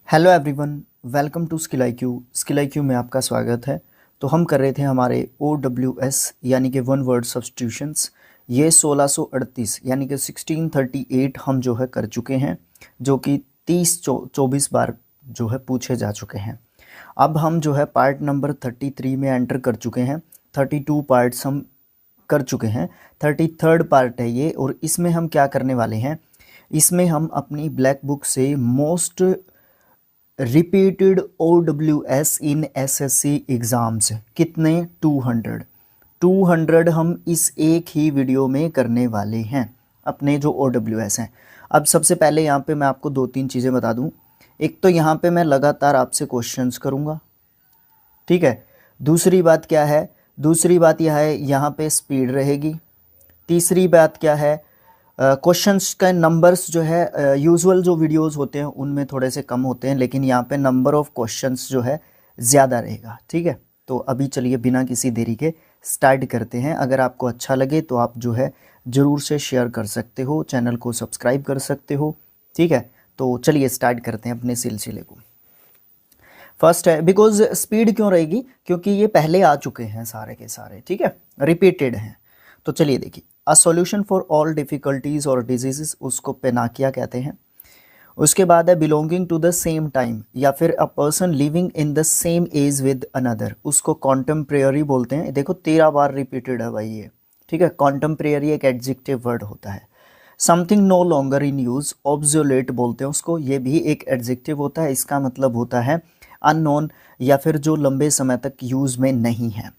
Hello everyone, welcome to skill IQ। Skill IQ में आपका स्वागत है। तो हम कर रहे थे हमारे OWS यानी कि वन वर्ड सब्स्टिट्यूशंस। ये 1638 यानी कि 1638 हम जो है कर चुके हैं, जो कि 24 बार जो है पूछे जा चुके हैं। अब हम जो है पार्ट नंबर 33 में एंटर कर चुके हैं। 32 पार्ट्स हम कर चुके हैं, 33rd पार्ट है ये। और इसमें हम क्या करने वाले हैं, इसमें हम अपनी ब्लैक बुक से मोस्ट रिपीटेड OWS इन SSC एग्ज़ाम्स कितने 200 हम इस एक ही वीडियो में करने वाले हैं अपने जो OWS हैं। अब सबसे पहले यहाँ पे मैं आपको दो तीन चीज़ें बता दूँ। एक तो यहाँ पे मैं लगातार आपसे क्वेश्चंस करूँगा, ठीक है। दूसरी बात क्या है, दूसरी बात यह है यहाँ पे स्पीड रहेगी। तीसरी बात क्या है, क्वेश्चंस का नंबर्स जो है यूजुअल जो वीडियोस होते हैं उनमें थोड़े से कम होते हैं, लेकिन यहाँ पे नंबर ऑफ़ क्वेश्चंस जो है ज़्यादा रहेगा, ठीक है। तो अभी चलिए बिना किसी देरी के स्टार्ट करते हैं। अगर आपको अच्छा लगे तो आप जो है ज़रूर से शेयर कर सकते हो, चैनल को सब्सक्राइब कर सकते हो, ठीक है। तो चलिए स्टार्ट करते हैं अपने सिलसिले को। फर्स्ट है, बिकॉज स्पीड क्यों रहेगी, क्योंकि ये पहले आ चुके हैं सारे के सारे, ठीक है, रिपीटेड हैं। तो चलिए देखिए, a solution for all difficulties और डिजीज़, उसको पेनाकिया कहते हैं। उसके बाद है belonging to the same time, या फिर a person living in the same age with another, उसको कॉन्टेम्प्रेरी बोलते हैं। देखो 13 बार रिपीटेड है भाई ये, ठीक है। कॉन्टेम्प्रेरी एक एडजेक्टिव वर्ड होता है। Something no longer in use, obsolete बोलते हैं उसको, ये भी एक एडजेक्टिव होता है। इसका मतलब होता है अननोन, या फिर जो लंबे समय तक यूज़ में नहीं है।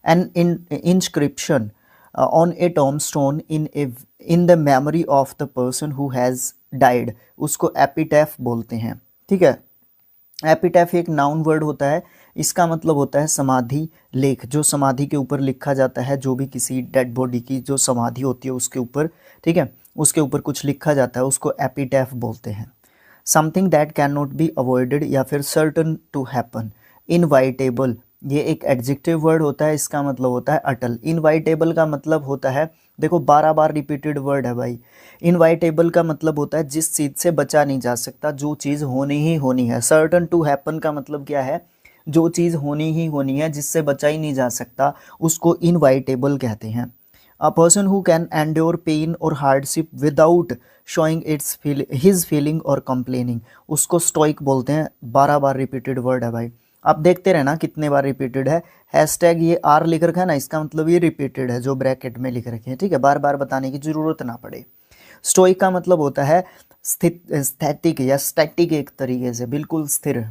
An inscription on a tombstone in the memory of the person who has died, उसको एपिटैफ बोलते हैं, ठीक है। एपिटैफ एक नाउन वर्ड होता है। इसका मतलब होता है समाधि लेख, जो समाधि के ऊपर लिखा जाता है, जो भी किसी डेड बॉडी की जो समाधि होती है उसके ऊपर, ठीक है, उसके ऊपर कुछ लिखा जाता है, उसको एपिटैफ बोलते हैं। Something that can not be avoided, या फिर सर्टन टू हैपन। इनवाइटेबल, ये एक एडजेक्टिव वर्ड होता है। इसका मतलब होता है अटल। इनवाइटेबल का मतलब होता है, देखो 12 बार रिपीटेड वर्ड है भाई। इनवाइटेबल का मतलब होता है जिस चीज़ से बचा नहीं जा सकता, जो चीज़ होनी ही होनी है। सर्टन टू हैपन का मतलब क्या है, जो चीज़ होनी ही होनी है, जिससे बचा ही नहीं जा सकता, उसको इनवाइटेबल कहते हैं। A person who can endure pain or hardship without showing his feeling or complaining, उसको स्टोइक बोलते हैं। 12 बार रिपीटेड वर्ड है भाई। आप देखते रहना कितने बार रिपीटेड है। हैशटैग ये R लिख रखा है ना, इसका मतलब ये रिपीटेड है, जो ब्रैकेट में लिख रखे हैं, ठीक है, बार बार बताने की ज़रूरत ना पड़े। स्टोइक का मतलब होता है स्थैतिक या स्टैटिक, एक तरीके से बिल्कुल स्थिर,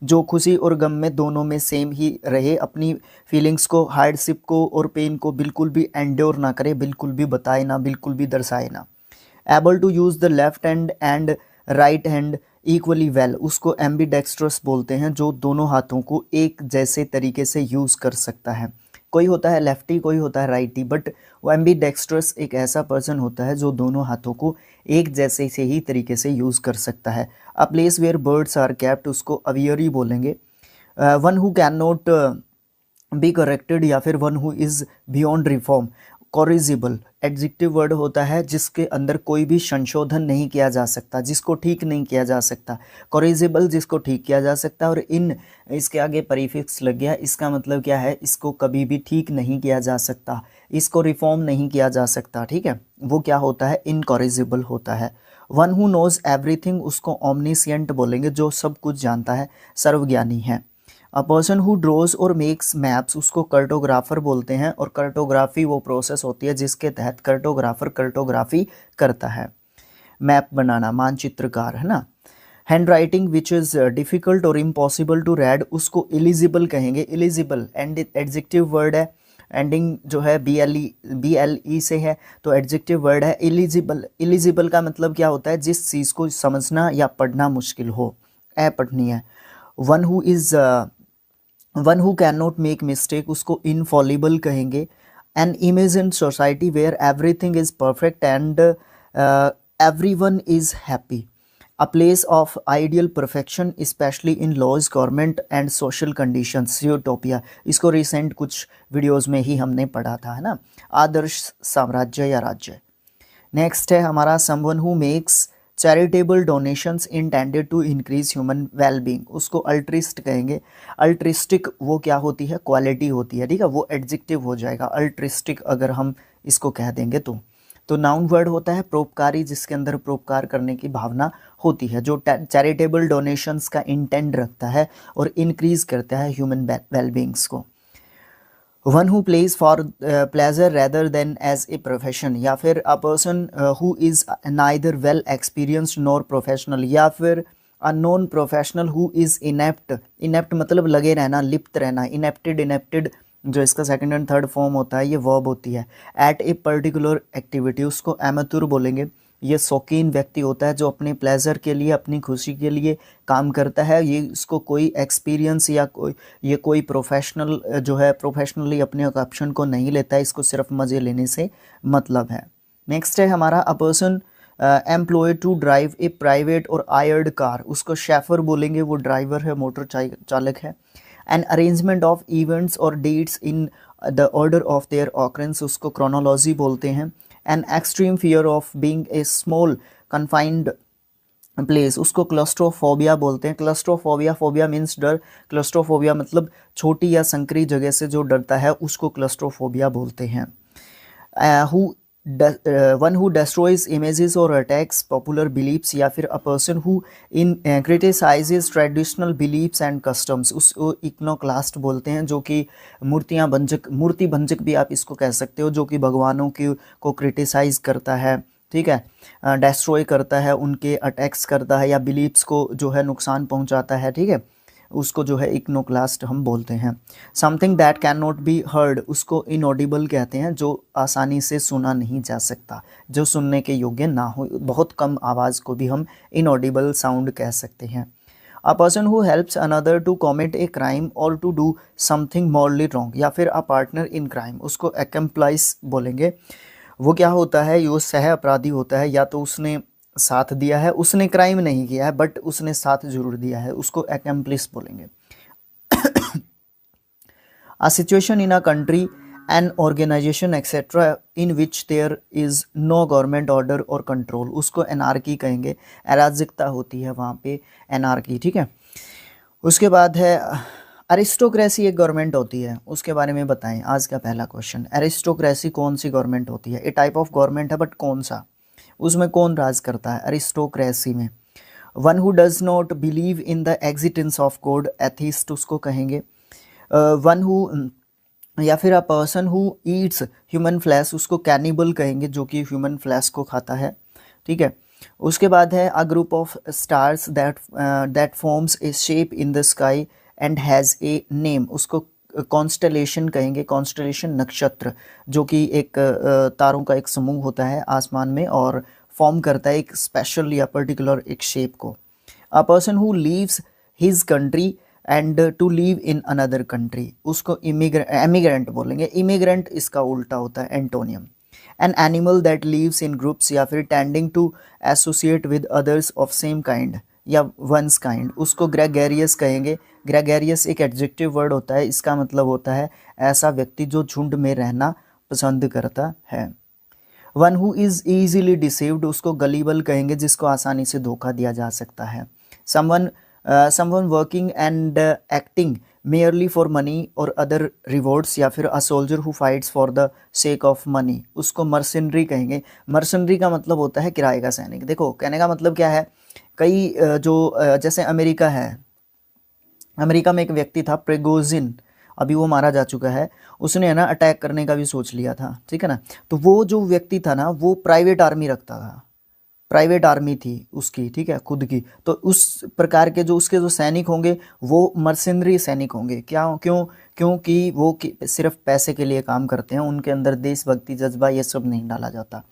जो खुशी और गम में दोनों में सेम ही रहे, अपनी फीलिंग्स को, हार्डशिप को और पेन को बिल्कुल भी एंड्योर ना करे, बिल्कुल भी बताए ना, बिल्कुल भी दर्शाए ना। Able to use the left hand and right hand equally well, उसको एम्बीडेक्स्ट्रस बोलते हैं, जो दोनों हाथों को एक जैसे तरीके से यूज़ कर सकता है। कोई होता है लेफ्टी, कोई होता है राइटी, बट वो एम्बीडेक्स्ट्रस एक ऐसा पर्सन होता है जो दोनों हाथों को एक जैसे से ही तरीके से यूज़ कर सकता है। A place where birds are kept, उसको अवियरी बोलेंगे। One who can not be corrected, या फिर one who is beyond reform. Corrigible adjective word होता है जिसके अंदर कोई भी संशोधन नहीं किया जा सकता, जिसको ठीक नहीं किया जा सकता। कॉरिजिबल जिसको ठीक किया जा सकता है, और इन इसके आगे प्रीफिक्स लग गया, इसका मतलब क्या है, इसको कभी भी ठीक नहीं किया जा सकता, इसको रिफॉर्म नहीं किया जा सकता, ठीक है। वो क्या होता है, इनकॉरिजिबल होता है। वन हु नोज एवरीथिंग, उसको ओमनिसियंट बोलेंगे, जो सब कुछ जानता है, सर्वज्ञानी है। अ पर्सन हु ड्रॉज और मेक्स मैप्स, उसको कार्टोग्राफर बोलते हैं। और कार्टोग्राफी वो प्रोसेस होती है जिसके तहत कार्टोग्राफर कार्टोग्राफी करता है, मैप बनाना, मानचित्रकार, है ना। Hand writing which is difficult और इम्पॉसिबल टू रीड, उसको इलिजिबल कहेंगे। इलिजिबल एंड एडजेक्टिव वर्ड है, एंडिंग जो है BLE से है, तो एडजेक्टिव वर्ड है। इलिजिबल, इलिजिबल का मतलब क्या होता है, जिस चीज़ को समझना या पढ़ना मुश्किल हो, अपठनीय। One who is one who can not make mistake, उसको इनफॉलिबल कहेंगे। An image in society where everything is perfect and every one is happy. A place of ideal perfection specially in laws, government and social conditions, utopia, इसको recent कुछ videos में ही हमने पढ़ा था, है ना। आदर्श साम्राज्य या राज्य। नेक्स्ट है हमारा someone who makes charitable donations intended to increase human wellbeing, उसको अल्ट्रिस्ट कहेंगे। अल्ट्रिस्टिक वो क्या होती है, क्वालिटी होती है, ठीक है, वो एडजेक्टिव हो जाएगा अल्ट्रिस्टिक अगर हम इसको कह देंगे तो नाउन वर्ड होता है परोपकारी, जिसके अंदर परोपकार करने की भावना होती है, जो चैरिटेबल डोनेशंस का इंटेंट रखता है और इंक्रीज करता है ह्यूमन वेलबींग्स को। One who plays for pleasure rather than as a profession, या फिर a person who is neither well experienced nor professional, या फिर a non professional who is inept. Inept मतलब लगे रहना, लिप्त रहना। इनेप्टेड, इनेप्टेड जो इसका सेकंड एंड थर्ड फॉर्म होता है ये वर्ब होती है। एट ए पर्टिकुलर एक्टिविटी, उसको एमेच्योर बोलेंगे। ये शौकीन व्यक्ति होता है जो अपने प्लेजर के लिए, अपनी खुशी के लिए काम करता है। ये इसको कोई एक्सपीरियंस या कोई प्रोफेशनल जो है प्रोफेशनली अपने ऑप्शन को नहीं लेता है, इसको सिर्फ मज़े लेने से मतलब है। नेक्स्ट है हमारा a person employed to drive a private और आयर्ड कार, उसको शेफर बोलेंगे, वो ड्राइवर है, मोटर चालक है। एन अरेंजमेंट ऑफ इवेंट्स और dates in the order of their occurrence, उसको क्रोनोलॉजी बोलते हैं। An extreme fear of being a small confined place, उसको क्लस्ट्रोफोबिया बोलते हैं। क्लस्ट्रोफोबिया, फोबिया मीन्स डर, क्लस्ट्रोफोबिया मतलब छोटी या संकरी जगह से जो डरता है उसको क्लस्ट्रोफोबिया बोलते हैं। One who destroys images or attacks popular beliefs, या फिर a person who in criticizes traditional beliefs and customs, उसको इक्नोक्लास्ट बोलते हैं, जो कि मूर्ति भंजक भी आप इसको कह सकते हो, जो कि भगवानों को क्रिटिसाइज करता है, ठीक है, डिस्ट्रॉय करता है, उनके अटैक्स करता है, या बिलीफ्स को जो है नुकसान पहुंचाता है, ठीक है, उसको जो है इक्नोक्लास्ट हम बोलते हैं। Something that can not be heard, उसको इनऑडिबल कहते हैं, जो आसानी से सुना नहीं जा सकता, जो सुनने के योग्य ना हो, बहुत कम आवाज़ को भी हम इनऑडिबल साउंड कह सकते हैं। A person who helps another to commit a crime और to do something morally wrong, या फिर अ पार्टनर इन क्राइम, उसको एक्म्प्लाइज बोलेंगे। वो क्या होता है, ये सह अपराधी होता है, या तो उसने साथ दिया है, उसने क्राइम नहीं किया है बट उसने साथ जरूर दिया है, उसको एक्म्प्लिस बोलेंगे। A situation in a country, an organisation etcetera in which there is no government order और कंट्रोल, उसको एनार्की कहेंगे। अराजकता होती है वहाँ पे, एनार्की, ठीक है। उसके बाद है अरिस्टोक्रेसी, एक गवर्नमेंट होती है, उसके बारे में बताएं। आज का पहला क्वेश्चन, अरिस्टोक्रेसी कौन सी गवर्नमेंट होती है? ए टाइप ऑफ गवर्नमेंट है बट कौन सा, उसमें कौन राज करता है अरिस्टोक्रेसी में? One who does not believe in the existence of God, atheist उसको कहेंगे। वन हु, या फिर a person who Yeats human flesh, उसको कैनिबल कहेंगे, जो कि ह्यूमन फ्लैश को खाता है, ठीक है। उसके बाद है a group of stars that forms A shape in the sky and has a name, उसको कॉन्स्टलेशन कहेंगे। कॉन्स्टलेशन नक्षत्र, जो कि एक तारों का एक समूह होता है आसमान में और फॉर्म करता है एक स्पेशल या पर्टिकुलर एक शेप को। A person who leaves his country and to live in another country, उसको एमिग्रेंट बोलेंगे। इमिग्रेंट इसका उल्टा होता है, antonym. An animal that lives in groups, या फिर tending to associate with others of same kind या वंस काइंड, उसको ग्रेगेरियस कहेंगे। ग्रेगेरियस एक एडजेक्टिव वर्ड होता है, इसका मतलब होता है ऐसा व्यक्ति जो झुंड में रहना पसंद करता है। One who is easily deceived, उसको गलीबल कहेंगे, जिसको आसानी से धोखा दिया जा सकता है। Someone working and acting merely for money और अदर रिवॉर्ड्स, या फिर a soldier who fights for the sake of money, उसको मर्सनरी कहेंगे। मर्सनरी का मतलब होता है किराए का सैनिक। देखो कहने का मतलब क्या है, कई जैसे अमेरिका है, अमेरिका में एक व्यक्ति था प्रिगोजिन, अभी वो मारा जा चुका है, उसने है ना अटैक करने का भी सोच लिया था, ठीक है ना। तो वो जो व्यक्ति था ना, वो प्राइवेट आर्मी रखता था, प्राइवेट आर्मी थी उसकी, ठीक है, खुद की। तो उस प्रकार के जो उसके जो सैनिक होंगे वो मर्सनरी सैनिक होंगे। क्यों? क्योंकि वो सिर्फ पैसे के लिए काम करते हैं, उनके अंदर देशभक्ति जज्बा ये सब नहीं डाला जाता।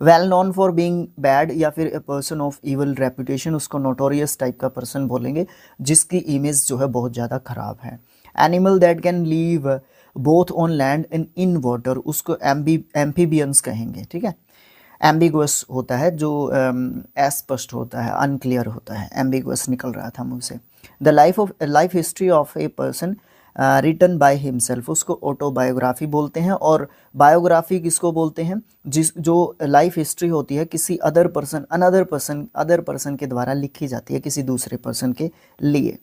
Well known for being bad, या फिर a person of evil reputation, उसको नोटोरियस टाइप का पर्सन बोलेंगे, जिसकी इमेज जो है बहुत ज़्यादा खराब है। Animal that can leave both on land and in water, उसको एम्फीबियंस कहेंगे, ठीक है। एम्बिगुअस होता है, जो अस्पष्ट होता है, अनक्लियर होता है, एम्बिगुअस निकल रहा था मुझसे। The life history of a person written by himself, उसको ऑटोबायोग्राफी बोलते हैं। और बायोग्राफी किसको बोलते हैं, जो लाइफ हिस्ट्री होती है किसी अदर पर्सन के द्वारा लिखी जाती है किसी दूसरे पर्सन के लिए।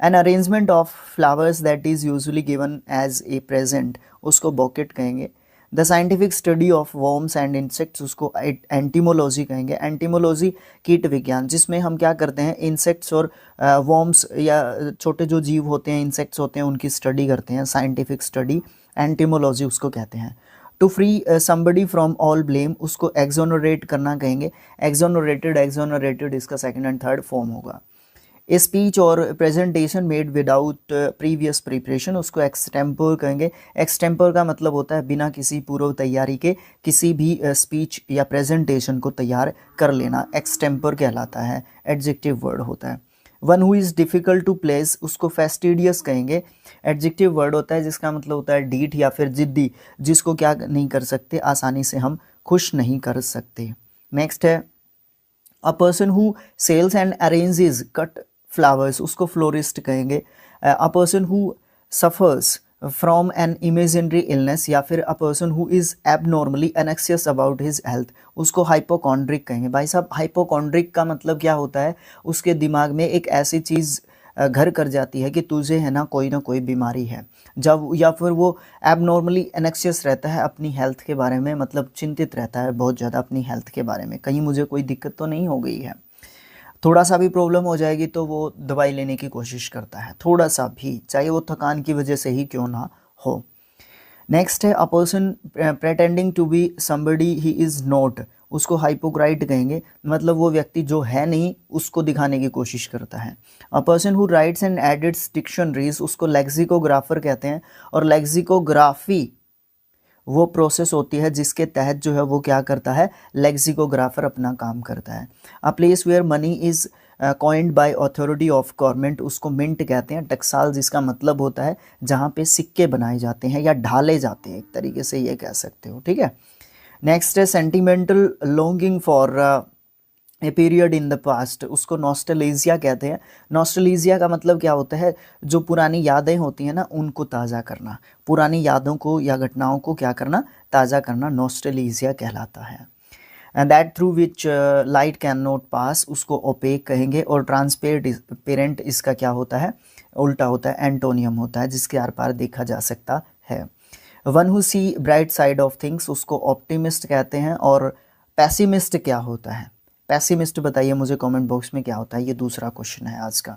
An arrangement of flowers that is usually given as a present, उसको बॉकेट कहेंगे। The scientific study of worms and insects, उसको एंटीमोलॉजी कहेंगे। एंटीमोलॉजी कीट विज्ञान, जिसमें हम क्या करते हैं, इंसेक्ट्स और वर्म्स या छोटे जो जीव होते हैं, इंसेक्ट्स होते हैं, उनकी स्टडी करते हैं। साइंटिफिक स्टडी एंटीमोलॉजी उसको कहते हैं। To free somebody from all blame, उसको एक्सोनरेट करना कहेंगे। एक्सोनरेटेड इसका सेकंड एंड थर्ड फॉर्म होगा। ए स्पीच और presentation made without previous preparation, उसको एक्सटेम्पर कहेंगे। एक्सटेम्पर का मतलब होता है बिना किसी पूर्व तैयारी के किसी भी स्पीच या प्रेजेंटेशन को तैयार कर लेना, एक्सटेम्पर कहलाता है, एडजेक्टिव वर्ड होता है। One who is difficult to please, उसको फेस्टिडियस कहेंगे। एडजेक्टिव वर्ड होता है जिसका मतलब होता है डीठ या फिर जिद्दी, जिसको क्या नहीं कर सकते, आसानी से हम खुश नहीं कर सकते। नेक्स्ट है a person who sells and arranges cut flowers, उसको फ्लोरिस्ट कहेंगे। A person who suffers from an imaginary illness, या फिर a person who is abnormally anxious about his health, उसको हाइपोकॉन्ड्रिक कहेंगे। भाई साहब, हाइपोकॉन्ड्रिक का मतलब क्या होता है, उसके दिमाग में एक ऐसी चीज़ घर कर जाती है कि तुझे है ना कोई बीमारी है, जब या फिर वो एबनॉर्मली एनेक्सियस रहता है अपनी हेल्थ के बारे में, मतलब चिंतित रहता है बहुत ज़्यादा अपनी हेल्थ के बारे में, कहीं मुझे कोई दिक्कत तो नहीं हो गई है। थोड़ा सा भी प्रॉब्लम हो जाएगी तो वो दवाई लेने की कोशिश करता है, थोड़ा सा भी, चाहे वो थकान की वजह से ही क्यों ना हो। नेक्स्ट है a person pretending to be somebody he is not, उसको हाइपोक्राइट कहेंगे, मतलब वो व्यक्ति जो है नहीं उसको दिखाने की कोशिश करता है। A person who rights and edits dictionaries, उसको लेक्सिकोग्राफर कहते हैं। और लेक्सिकोग्राफी वो प्रोसेस होती है जिसके तहत जो है वो क्या करता है, लेक्सिकोग्राफर अपना काम करता है। A place where money is coined by authority of government, उसको मिंट कहते हैं। टकसाल जिसका मतलब होता है जहाँ पे सिक्के बनाए जाते हैं या ढाले जाते हैं, एक तरीके से ये कह सकते हो, ठीक है। नेक्स्ट है sentimental longing for a period in the past, उसको नॉस्टैल्जिया कहते हैं। नॉस्टैल्जिया का मतलब क्या होता है, जो पुरानी यादें होती हैं ना उनको ताज़ा करना, पुरानी यादों को या घटनाओं को क्या करना, ताज़ा करना, नॉस्टैल्जिया कहलाता है। And that through which light can not pass, उसको ओपेक कहेंगे। और ट्रांसपेरेंट इसका क्या होता है, उल्टा होता है, एंटोनियम होता है, जिसके आर पार देखा जा सकता है। One who see bright side of things, उसको ऑप्टिमिस्ट कहते हैं। और पैसिमिस्ट क्या होता है, पैसिमिस्ट बताइए मुझे कमेंट बॉक्स में क्या होता है, ये दूसरा क्वेश्चन है आज का।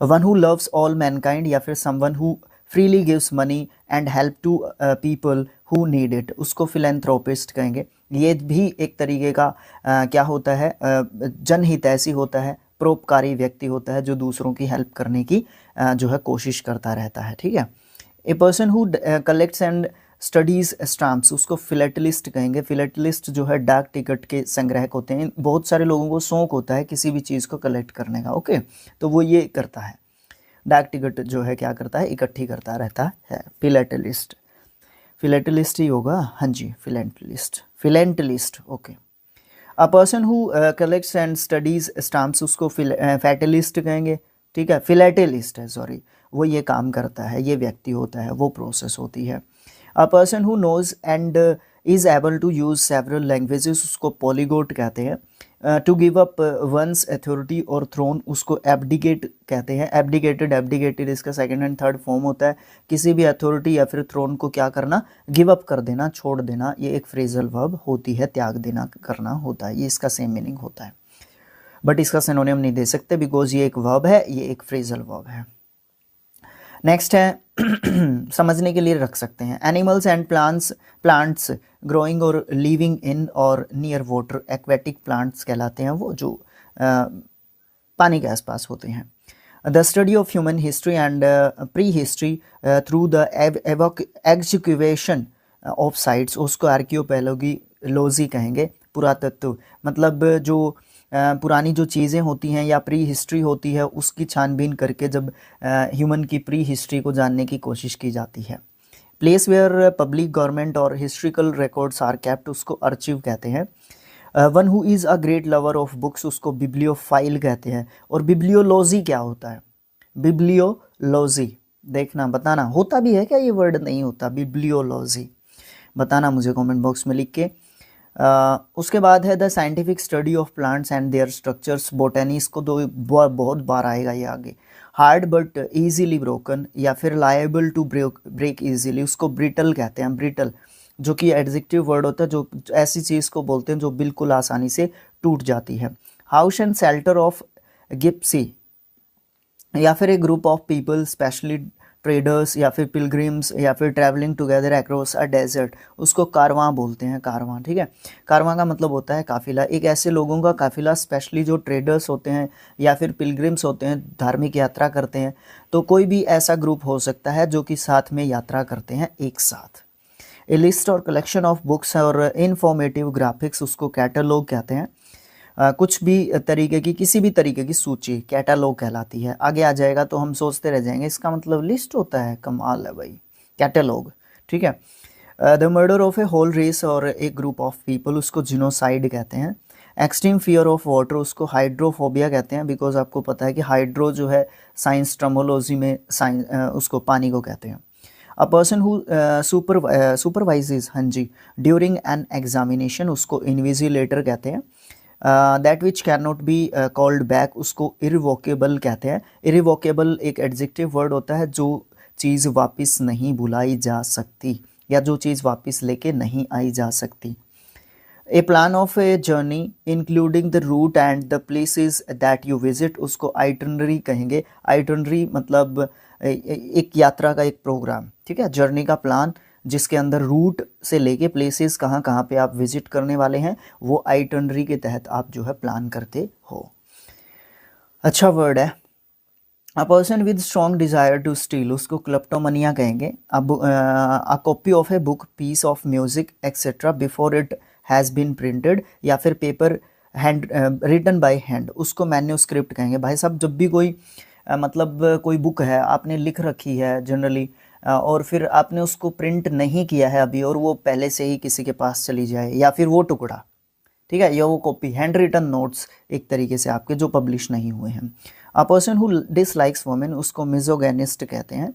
One who loves all mankind, या फिर someone who freely gives money and help to people who need it, उसको फिलैंथ्रोपिस्ट कहेंगे। ये भी एक तरीके का क्या होता है, जनहितैषी होता है, परोपकारी व्यक्ति होता है जो दूसरों की हेल्प करने की जो है कोशिश करता रहता है, ठीक है। A person who collects and studies stamps, उसको फिलेटलिस्ट कहेंगे। फिलेटलिस्ट जो है डाक टिकट के संग्राहक होते हैं। बहुत सारे लोगों को शौक होता है किसी भी चीज़ को कलेक्ट करने का, ओके, तो वो ये करता है, डाक टिकट जो है क्या करता है, इकट्ठी करता रहता है। फिलेटलिस्ट, फिलेटलिस्ट ही होगा, हाँ जी, philatelist, okay. A person who collects and studies stamps, उसको फैटलिस्ट कहेंगे, ठीक है। फिलेटलिस्ट है, सॉरी, वो ये काम करता है, ये व्यक्ति होता है, वो प्रोसेस होती है। A person who knows and is able to use several languages, उसको पॉलीगॉट कहते हैं। To give up one's authority और थ्रोन, उसको एब्डिकेट कहते हैं। एब्डिकेटेड इसका सेकंड एंड थर्ड फॉर्म होता है, किसी भी अथॉरिटी या फिर थ्रोन को क्या करना, गिव अप कर देना, छोड़ देना, ये एक फ्रेजल वर्ब होती है, त्याग देना, करना होता है, ये इसका सेम मीनिंग होता है, बट इसका सिनोनिम नहीं दे सकते बिकॉज ये एक वर्ब है, ये एक फ्रेजल वर्ब है। नेक्स्ट है समझने के लिए रख सकते हैं, एनिमल्स एंड प्लांट्स ग्रोइंग और लिविंग इन और नियर वाटर, एक्वेटिक प्लांट्स कहलाते हैं वो जो पानी के आसपास होते हैं। The study of human history and pre history through the execution of sites, उसको आर्कियोपेलोजी कहेंगे। पुरातत्व मतलब जो पुरानी जो चीज़ें होती हैं या प्री हिस्ट्री होती है उसकी छानबीन करके जब ह्यूमन की प्री हिस्ट्री को जानने की कोशिश की जाती है। प्लेस वेयर पब्लिक गवर्नमेंट और हिस्ट्रिकल रिकॉर्ड्स आर केप्ट, उसको आर्चिव कहते हैं। One who is a great lover of books, उसको बिब्लियोफाइल कहते हैं। और बिब्लियोलॉजी क्या होता है, बिब्लियोलॉजी देखना, बताना होता भी है क्या ये वर्ड, नहीं होता। बिब्लियोलॉजी, बताना मुझे कमेंट बॉक्स में लिख के। उसके बाद है the scientific study of plants and their structures, botany, इसको दो बहुत बार आएगा ये आगे। हार्ड बट इजीली ब्रोकन, या फिर लायबल टू ब्रेक इजीली, उसको ब्रिटल कहते हैं, ब्रिटल, जो कि एडजेक्टिव वर्ड होता है, जो ऐसी चीज़ को बोलते हैं जो बिल्कुल आसानी से टूट जाती है। House and shelter of gypsy, या फिर एक group of people specially traders या फिर पिलग्रिम्स या फिर travelling together across a desert, उसको कारवां बोलते हैं, कारवां, ठीक है। कारवां का मतलब होता है काफिला, एक ऐसे लोगों का काफिला, स्पेशली जो ट्रेडर्स होते हैं या फिर पिलग्रिम्स होते हैं, धार्मिक यात्रा करते हैं, तो कोई भी ऐसा ग्रुप हो सकता है जो कि साथ में यात्रा करते हैं एक साथ। ए लिस्ट और कलेक्शन ऑफ बुक्स और इन्फॉर्मेटिव ग्राफिक्स, उसको कैटलॉग कहते हैं। कुछ भी तरीके की, किसी भी तरीके की सूची कैटलॉग कहलाती है। आगे आ जाएगा तो हम सोचते रह जाएंगे इसका मतलब लिस्ट होता है, कमाल है भाई, कैटलॉग, ठीक है। The murder of a whole race और एक ग्रुप ऑफ पीपल, उसको जिनोसाइड कहते हैं। एक्सट्रीम फियर ऑफ वाटर, उसको हाइड्रोफोबिया कहते हैं, बिकॉज आपको पता है कि हाइड्रो जो है साइंस टर्मोलॉजी में उसको पानी को कहते हैं। अ पर्सन हु सुपरवाइजेज, हाँ जी, ड्यूरिंग एन एग्जामिनेशन, उसको इन्विजिलेटर कहते हैं। That which can not be called back, उसको इरिवोकेबल कहते हैं। इरिवोकेबल एक एडजेक्टिव वर्ड होता है, जो चीज़ वापस नहीं बुलाई जा सकती या जो चीज़ वापस लेके नहीं आई जा सकती। A plan of a journey including the route and the places that you visit, उसको आइटनरी कहेंगे। आइटनरी मतलब एक यात्रा का एक प्रोग्राम, ठीक है, जर्नी का प्लान जिसके अंदर रूट से लेके प्लेसेस कहाँ कहाँ पे आप विजिट करने वाले हैं, वो आइटनरी के तहत आप जो है प्लान करते हो। अच्छा वर्ड है। A person with strong desire to steal, उसको क्लेप्टोमनिया कहेंगे। अब a copy of a book, piece of music etcetera before it has been printed, या फिर paper hand written by hand, उसको मैन्यूस्क्रिप्ट कहेंगे। भाई साहब जब भी कोई मतलब कोई बुक है आपने लिख रखी है जनरली, और फिर आपने उसको प्रिंट नहीं किया है अभी, और वो पहले से ही किसी के पास चली जाए, या फिर वो टुकड़ा, ठीक है, या वो कॉपी, हैंड रिटन नोट्स एक तरीके से आपके जो पब्लिश नहीं हुए हैं। A person who dislikes women, उसको मिजोगेनिस्ट कहते हैं।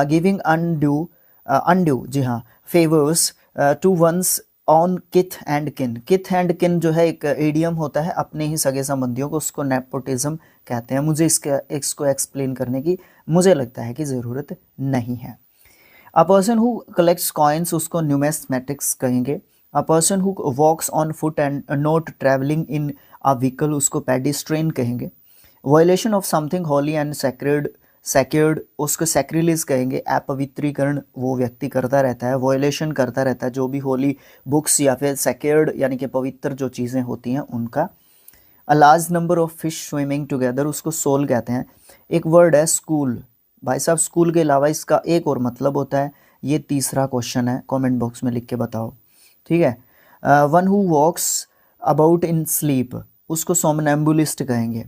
गिविंग अनड्यू, जी हाँ, favours to one's on kith and kin, kith and किन जो है एक इडियम होता है, अपने ही सगे संबंधियों को, उसको नेपोटिज्म कहते हैं। मुझे इसको एक्सप्लेन करने की मुझे लगता है कि ज़रूरत नहीं है। A person who collects coins, उसको न्यूमेस्मेटिक्स कहेंगे। A person who walks on foot and not travelling in a vehicle, उसको पेडिस्ट्रेन कहेंगे। Violation of something holy and sacred, उसको सैक्रिलीज कहेंगे। अपवित्रीकरण वो व्यक्ति करता रहता है, वायलेशन करता रहता है जो भी होली बुक्स या फिर सेक्रेड यानी कि पवित्र जो चीज़ें होती हैं उनका। A large number of fish swimming together, उसको सोल कहते हैं। एक वर्ड है स्कूल, भाई साहब स्कूल के अलावा इसका एक और मतलब होता है, ये तीसरा क्वेश्चन है, कमेंट बॉक्स में लिख के बताओ, ठीक है। One who walks about in sleep, उसको सोमनैम्बुलिस्ट कहेंगे।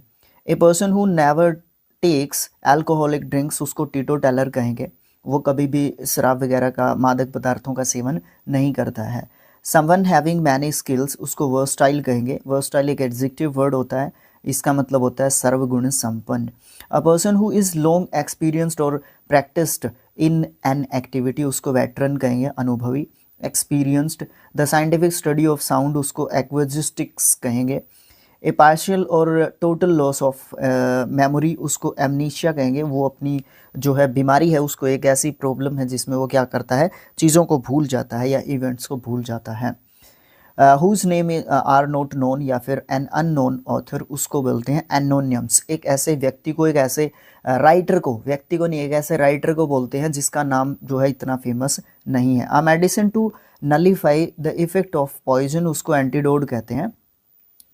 A person who never takes alcoholic drinks, उसको टीटोटैलर कहेंगे, वो कभी भी शराब वगैरह का, मादक पदार्थों का सेवन नहीं करता है। समवन हैविंग मैनी स्किल्स, उसको वर्सटाइल कहेंगे। वर्सटाइल एक एडजेक्टिव वर्ड होता है, इसका मतलब होता है सर्वगुण संपन्न। अ person who is long experienced और प्रैक्टिस्ड इन एन एक्टिविटी, उसको वेटरन कहेंगे, अनुभवी, experienced. The scientific study of sound, उसको एक्विजिस्टिक्स कहेंगे। ए पार्शियल और टोटल लॉस ऑफ मेमोरी, उसको एमनीशिया कहेंगे। वो अपनी जो है बीमारी है, उसको एक ऐसी प्रॉब्लम है जिसमें वो क्या करता है, चीज़ों को भूल जाता है या इवेंट्स को भूल जाता है। Whose name are not known, या फिर एन अननोन ऑथर, उसको बोलते हैं एनोनियम्स। एक ऐसे व्यक्ति को, एक ऐसे राइटर को, व्यक्ति को नहीं, एक ऐसे राइटर को बोलते हैं जिसका नाम जो है इतना फेमस नहीं है। A medicine to nullify the effect of poison, उसको एंटीडोट कहते हैं।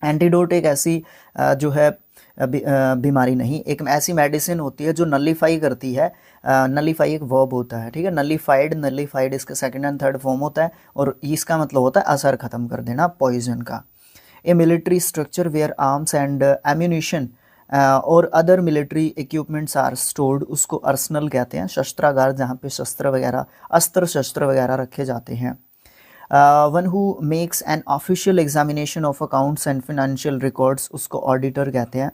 एंटीडोट एक ऐसी जो है बीमारी नहीं, एक ऐसी मेडिसिन होती है जो नलीफाई करती है। नलीफाई एक वर्ब होता है, ठीक है, नलीफाइड इसका सेकंड एंड थर्ड फॉर्म होता है, और इसका मतलब होता है असर खत्म कर देना पॉइजन का। A military structure where arms and ammunition or other military equipments are stored, उसको अर्सनल कहते हैं। शस्त्रागार जहाँ पे शस्त्र वगैरह, अस्त्र शस्त्र वगैरह रखे जाते हैं। One who makes an official examination of accounts and financial records, उसको ऑडिटर कहते हैं।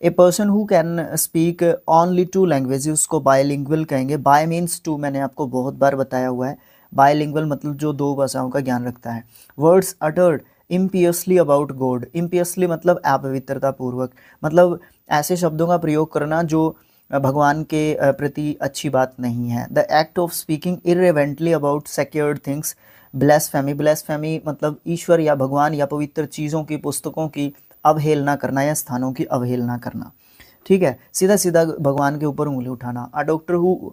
A person who can speak only two language उसको बायलिंगुअल कहेंगे। बाय मीन्स टू, मैंने आपको बहुत बार बताया हुआ है। बायलिंगुअल मतलब जो दो भाषाओं का ज्ञान रखता है। वर्ड्स अटर्ड इम्पियसली अबाउट गॉड, इम्पियसली मतलब अपवित्रता पूर्वक, मतलब ऐसे शब्दों का प्रयोग करना जो भगवान के प्रति अच्छी बात नहीं है। The act of speaking irreverently about secured things, blasphemy, blasphemy मतलब ईश्वर या भगवान या पवित्र चीज़ों की, पुस्तकों की अवहेलना करना या स्थानों की अवहेलना करना। ठीक है, सीधा सीधा भगवान के ऊपर उंगली उठाना। A doctor who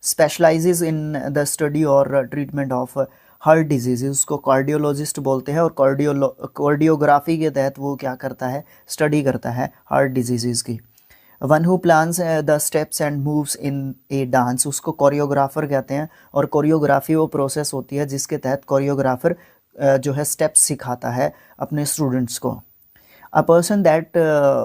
specialises in the study और ट्रीटमेंट ऑफ हार्ट डिजीज उसको कार्डियोलॉजिस्ट बोलते हैं, और कार्डियोग्राफी के तहत वो क्या करता है, स्टडी करता है हार्ट डिजीज़ की। One who plans the steps and moves in A dance उसको कोरियोग्राफर कहते हैं, और कोरियोग्राफी वो प्रोसेस होती है जिसके तहत कोरियोग्राफर जो है स्टेप्स सिखाता है अपने स्टूडेंट्स को। A person that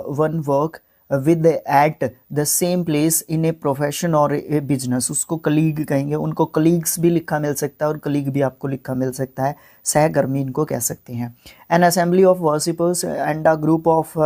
one work with at the same place in a profession और ए बिजनेस उसको कलीग कहेंगे। उनको कलीग्स भी लिखा मिल सकता है और कलीग भी आपको लिखा मिल सकता है, सहकर्मी इनको कह सकते हैं। N assembly of worshippers and a group of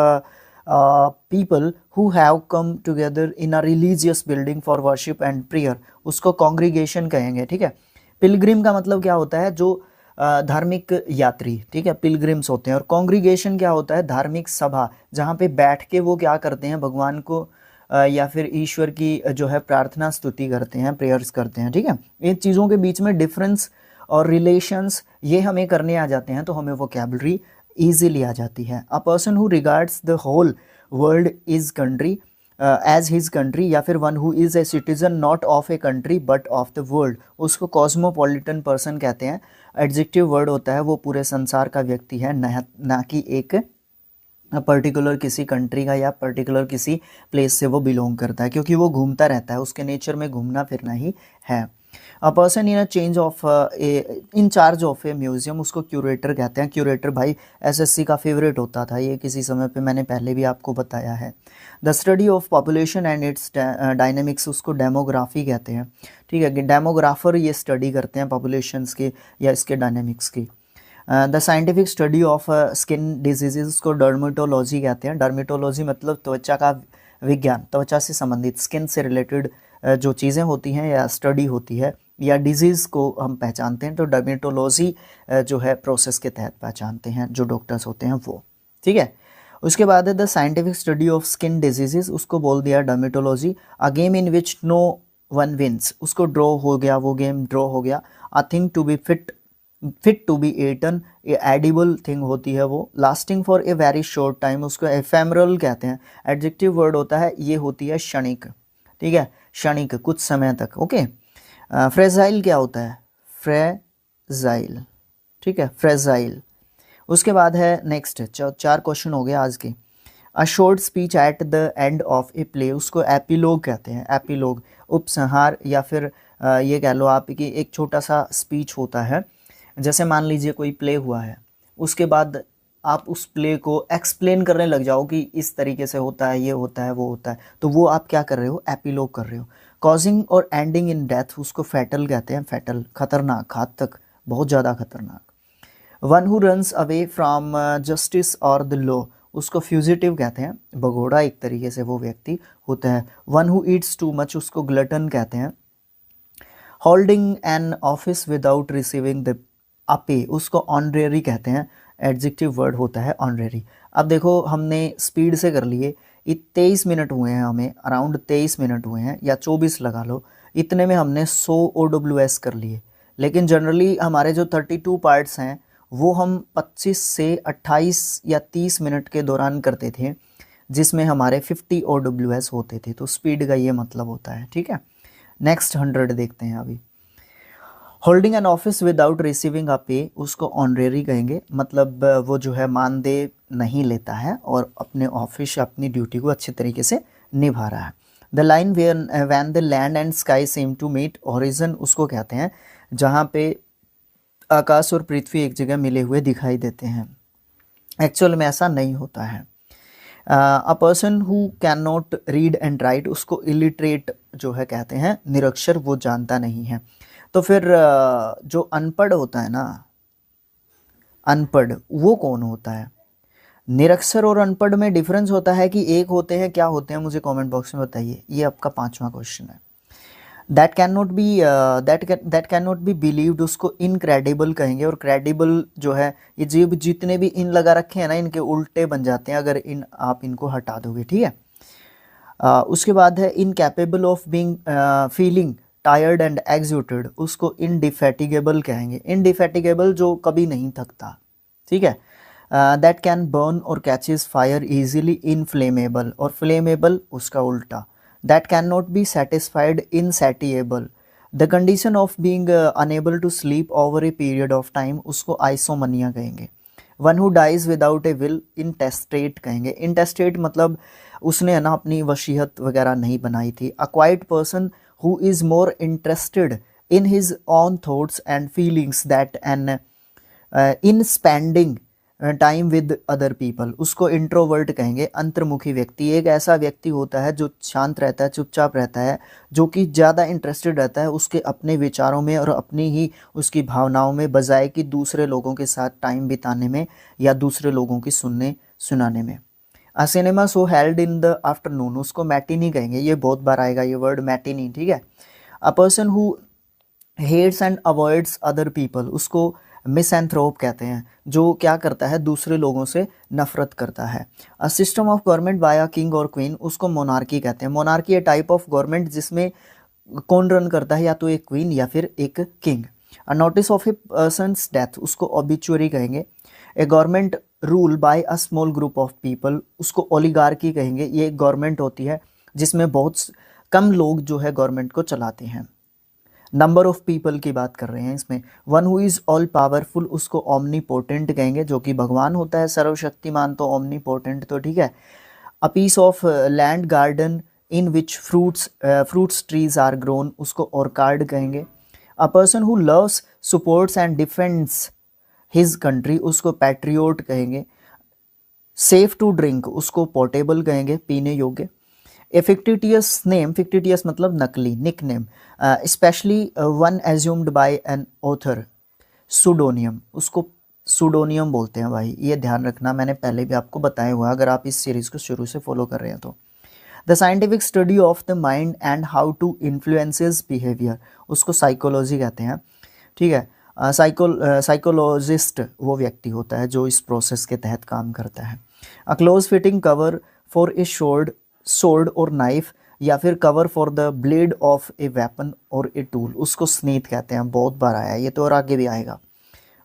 people who have come together in a religious building for worship and prayer उसको congregation कहेंगे। ठीक है, पिलग्रिम का मतलब क्या होता है, जो धार्मिक यात्री, ठीक है, पिलग्रिम्स होते हैं। और कॉन्ग्रीगेशन क्या होता है, धार्मिक सभा, जहाँ पे बैठ के वो क्या करते हैं, भगवान को या फिर ईश्वर की जो है प्रार्थना स्तुति करते हैं, प्रेयर्स करते हैं। ठीक है, इन चीज़ों के बीच में डिफरेंस और रिलेशंस ये हमें करने आ जाते हैं तो हमें वोकैबुलरी ईजिली आ जाती है। A person who regards the whole world is country as his country, या फिर one who is a citizen not of a country but of the world उसको कॉस्मोपॉलिटन पर्सन कहते हैं। एडजेक्टिव वर्ड होता है वो पूरे संसार का व्यक्ति है, ना कि एक पर्टिकुलर किसी कंट्री का या पर्टिकुलर किसी प्लेस से वो बिलोंग करता है, क्योंकि वो घूमता रहता है, उसके नेचर में घूमना फिरना ही है। A person in a change of in charge of A museum उसको क्यूरेटर कहते हैं। क्यूरेटर भाई एसएससी का फेवरेट होता था ये किसी समय पे, मैंने पहले भी आपको बताया है। The study of population and it's dynamics उसको डेमोग्राफी कहते हैं। ठीक है, डेमोग्राफर ये स्टडी करते हैं पॉपुलेशंस की या इसके डायनेमिक्स की। The scientific study of skin disease उसको डर्मेटोलॉजी कहते हैं। डर्मेटोलॉजी मतलब त्वचा का विज्ञान, त्वचा से संबंधित, स्किन से रिलेटेड जो चीज़ें होती हैं या स्टडी होती है या डिजीज़ को हम पहचानते हैं तो डर्मेटोलॉजी जो है प्रोसेस के तहत पहचानते हैं जो डॉक्टर्स होते हैं वो। ठीक है, उसके बाद है the scientific study of skin disease उसको बोल दिया dermatology. A game in which no one wins उसको ड्रॉ हो गया, वो गेम ड्रॉ हो गया। A thing to be fit to be eaten, ये एडिबल थिंग होती है वो। Lasting for a very short time उसको एफेमरल कहते हैं। एडजेक्टिव वर्ड होता है, ये होती है क्षणिक। ठीक है, क्षणिक, कुछ समय तक। ओके, फ्रेजाइल क्या होता है, फ्रेजाइल। ठीक है, फ्रेजाइल। उसके बाद है नेक्स्ट, चार क्वेश्चन हो गए आज के। A short speech at the end of a play उसको एपिलोग कहते हैं। एपिलोग उपसंहार, या फिर ये कह लो आप कि एक छोटा सा स्पीच होता है। जैसे मान लीजिए कोई प्ले हुआ है, उसके बाद आप उस प्ले को एक्सप्लेन करने लग जाओ कि इस तरीके से होता है, ये होता है, वो होता है, तो वो आप क्या कर रहे हो, एपिलोग कर रहे हो। कॉजिंग और एंडिंग इन डेथ उसको फैटल कहते हैं। फैटल खतरनाक, घातक, बहुत ज़्यादा खतरनाक। One who runs away from justice और द लॉ उसको फ्यूजिटिव कहते हैं, भगोड़ा एक तरीके से वो व्यक्ति होता है। One who Yeats too much उसको ग्लटन कहते हैं। Holding an office without receiving the pay उसको ऑनरेरी कहते हैं। एडजेक्टिव वर्ड होता है ऑनरेरी। अब देखो हमने स्पीड से कर लिए, 23 मिनट हुए हैं, हमें अराउंड 23 मिनट हुए हैं या 24 लगा लो, इतने में हमने 100 OWS कर लिए। लेकिन जनरली हमारे जो 32 पार्ट्स हैं वो हम 25 से 28 या 30 मिनट के दौरान करते थे, जिसमें हमारे 50 OWS होते थे। तो स्पीड का ये मतलब होता है। ठीक है, नेक्स्ट 100 देखते हैं अभी। Holding an office without receiving a पे उसको ऑनरेरी कहेंगे, मतलब वो जो है मानदेय नहीं लेता है और अपने ऑफिस, अपनी ड्यूटी को अच्छे तरीके से निभा रहा है। The line when the land and sky seem to meet horizon उसको कहते हैं जहाँ पे आकाश और पृथ्वी एक जगह मिले हुए दिखाई देते हैं। एक्चुअल में ऐसा नहीं होता है। A person who can not read and right उसको इलिटरेट जो है कहते हैं, निरक्षर, वो जानता नहीं है। तो फिर जो अनपढ़ होता है ना, अनपढ़ वो कौन होता है, निरक्षर और अनपढ़ में डिफरेंस होता है कि एक होते हैं, क्या होते हैं, मुझे कमेंट बॉक्स में बताइए। ये आपका 5वां क्वेश्चन है। That can not B believed, उसको इनक्रेडिबल कहेंगे। और क्रेडिबल जो है, ये जीव जितने भी इन लगा रखे हैं ना, इनके उल्टे बन जाते हैं अगर आप इनको हटा दोगे, ठीक है। उसके बाद है incapable of being feeling tired and exhausted, उसको इनडिफैटिगेबल कहेंगे। इनडिफैटिगेबल जो कभी नहीं थकता, ठीक है। That can burn or catches fire easily, inflammable. और फ्लेमेबल उसका उल्टा। That can not be satisfied, insatiable. The condition of being unable to sleep over a period of time, उसको आइसोमनिया कहेंगे। One who dies without a will, intestate कहेंगे। Intestate मतलब उसने है ना अपनी वसीयत वगैरह नहीं बनाई थी। A quiet person who is more interested in his own thoughts and feelings that an in spending time with other people, उसको इंट्रोवर्ट कहेंगे। अंतर्मुखी व्यक्ति एक ऐसा व्यक्ति होता है जो शांत रहता है, चुपचाप रहता है, जो कि ज़्यादा इंटरेस्टेड रहता है उसके अपने विचारों में और अपनी ही उसकी भावनाओं में, बजाय कि दूसरे लोगों के साथ टाइम बिताने में या दूसरे लोगों की सुनाने में। अ cinema show held in the afternoon, उसको मैटिनी कहेंगे। ये बहुत बार आएगा ये वर्ड मैटिनी, ठीक है। A person who hates and avoids other people, उसको मिसएंथ्रोप कहते हैं, जो क्या करता है, दूसरे लोगों से नफरत करता है। A system of government by a king और क्वीन, उसको मोनार्की कहते हैं। Monarchy A type of government जिसमें कौन रन करता है, या तो एक क्वीन या फिर एक king. A notice of a person's death, उसको ऑबिचुअरी कहेंगे। A government rule by a small group of people, उसको ओलिगार्की कहेंगे। ये एक गवर्नमेंट होती है जिसमें बहुत कम लोग जो है गवर्नमेंट को चलाते हैं। नंबर ऑफ पीपल की बात कर रहे हैं इसमें। One who is all powerful, उसको ओमनीपोटेंट कहेंगे, जो कि भगवान होता है, सर्वशक्तिमान तो ओमनीपोटेंट तो ठीक है। A piece of land garden in which fruits trees are grown, उसको ऑर्कार्ड कहेंगे। A person who loves supports and defends his country, उसको पैट्रियोट कहेंगे। सेफ टू ड्रिंक, उसको पोर्टेबल कहेंगे, पीने योग्य। ए फिक्टिटियस नेम, फिक्टिटियस मतलब नकली, nick name, specially one assumed by an author, pseudonym, उसको सुडोनियम बोलते हैं भाई, ये ध्यान रखना, मैंने पहले भी आपको बताया हुआ अगर आप इस सीरीज़ को शुरू से फॉलो कर रहे हैं तो। The scientific study of the mind and how to influences behaviour, उसको साइकोलॉजी कहते हैं, ठीक है। साइकोलॉजिस्ट वो व्यक्ति होता है जो इस प्रोसेस के तहत काम करता है। A close fitting cover for a sword और नाइफ, या फिर cover for the blade of a weapon और ए टूल, उसको स्नीथ कहते हैं। बहुत बार आया ये तो और आगे भी आएगा।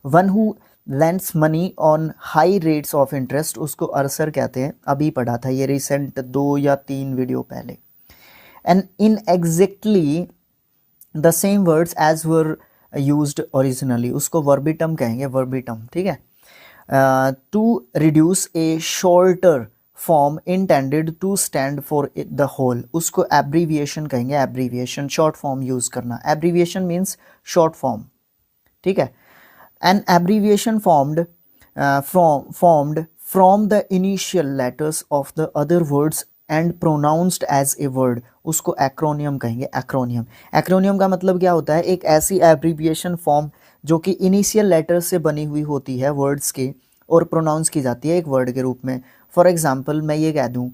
One who lends money on high rates of interest, उसको अरसर कहते हैं। अभी पढ़ा था ये रिसेंट 2 या 3 वीडियो पहले। And in exactly the same words as were used originally, उसको वर्बिटम कहेंगे, वर्बिटम, ठीक है। To reduce a shorter form intended to stand for the whole, उसको एब्रीविएशन कहेंगे। एब्रीविएशन शॉर्ट फॉर्म यूज करना, एब्रीविएशन मीन्स शॉर्ट फॉर्म, ठीक है। An abbreviation formed from the initial letters of the other words and pronounced as a word, उसको acromion कहेंगे। Acromion, acromion का मतलब क्या होता है, एक ऐसी एब्रीविएशन फॉर्म जो कि इनिशियल लेटर से बनी हुई होती है वर्ड्स के और प्रोनाउंस की जाती है एक वर्ड के रूप में। फॉर एग्जांपल मैं ये कह दूं,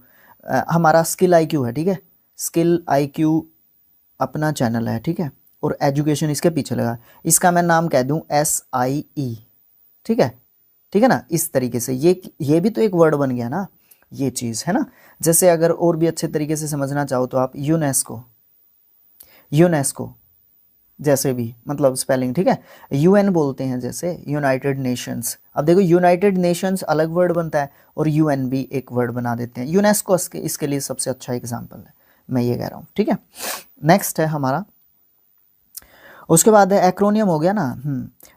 हमारा स्किल आईक्यू है, ठीक है, स्किल आईक्यू अपना चैनल है, ठीक है, और एजुकेशन इसके पीछे लगा, इसका मैं नाम कह दूं SIE, ठीक है, ठीक है ना। इस तरीके से ये भी तो एक वर्ड बन गया ना, ये चीज़ है ना। जैसे अगर और भी अच्छे तरीके से समझना चाहो तो आप यूनेस्को, यूनेस्को जैसे भी मतलब स्पेलिंग, ठीक है। UN बोलते हैं जैसे यूनाइटेड नेशंस, अब देखो यूनाइटेड नेशंस अलग वर्ड बनता है और UN भी एक वर्ड बना देते हैं। यूनेस्को इसके लिए सबसे अच्छा एग्जाम्पल है, मैं ये कह रहा हूँ, ठीक है। नेक्स्ट है हमारा, उसके बाद एक्रोनियम हो गया ना।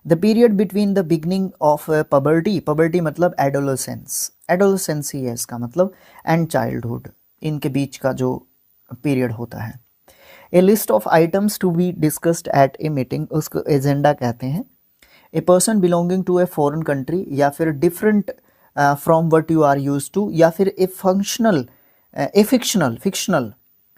The period between the beginning of puberty, puberty मतलब एडोलेसेंस, एडोलेसेंस ही है इसका मतलब, एंड चाइल्डहुड, इनके बीच का जो पीरियड होता है। A list of items to be discussed at a meeting, उसको एजेंडा कहते हैं। A person belonging to a foreign country, या फिर different from what you are use to, या फिर a fictional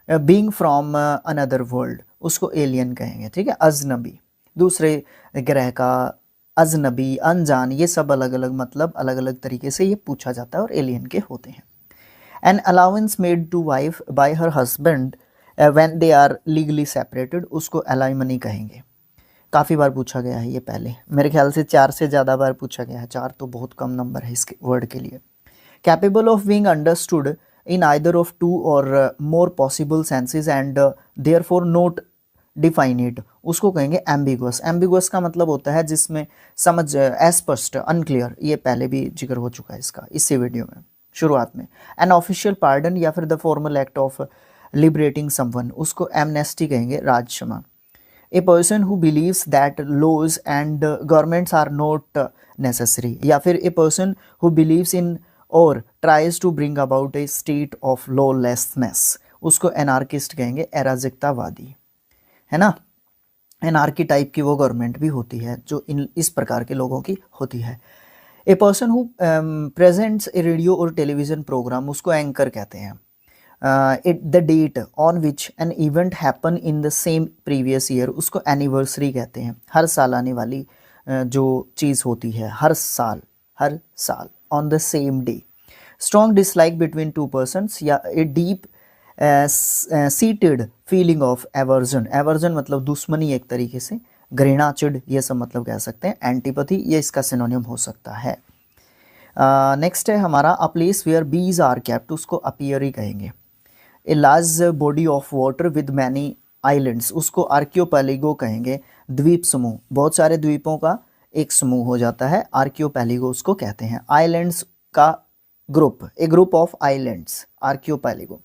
being from another world, उसको alien कहेंगे, ठीक है। अजनबी, दूसरे ग्रह का अजनबी, अनजान, ये सब अलग अलग मतलब अलग अलग तरीके से ये पूछा जाता है और एलियन के होते हैं। An allowance made to wife by her husband when they are legally separated, उसको अलाइमनी कहेंगे। काफ़ी बार पूछा गया है ये, पहले मेरे ख्याल से 4 से ज़्यादा बार पूछा गया है, 4 तो बहुत कम नंबर है इसके वर्ड के लिए। Capable of being understood in either of two or more possible senses and therefore not defined, उसको कहेंगे एम्बिगुअस। एम्बिगुअस का मतलब होता है जिसमें समझ अस्पष्ट, अनक्लियर, ये पहले भी जिक्र हो चुका है इसका इसी वीडियो में शुरुआत में। एन ऑफिशियल पार्डन या फिर the formal act of liberating someone, उसको एमनेस्टी कहेंगे, राजक्षमा। A person who believes that laws and governments are not necessary, या फिर a person who believes in or tries to bring about a state of lawlessness, उसको anarchist कहेंगे, अराजकतावादी, है ना। एनार्की टाइप की वो गवर्नमेंट भी होती है जो इस प्रकार के लोगों की होती है। A person who presents a radio और टेलीविज़न प्रोग्राम, उसको एंकर कहते हैं। The date on which an event happen in the same previous year, उसको एनिवर्सरी कहते हैं। हर साल आने वाली जो चीज़ होती है, हर साल on the same day. Strong dislike between two persons, या a deep seated feeling of aversion. Aversion मतलब दुश्मनी एक तरीके से, घृणा, चिढ़, ये सब मतलब कह सकते हैं। एंटीपैथी, ये इसका सिनोनिम हो सकता है। नेक्स्ट है हमारा अ place where bees are kept, उसको अपियरी कहेंगे। A large body of water with many islands, उसको आर्कियोपेलिगो कहेंगे, द्वीप समूह, बहुत सारे द्वीपों का एक समूह हो जाता है, आर्कियोपेलिगो उसको कहते हैं। आइलैंड्स का ग्रुप, a group of islands, archipelago.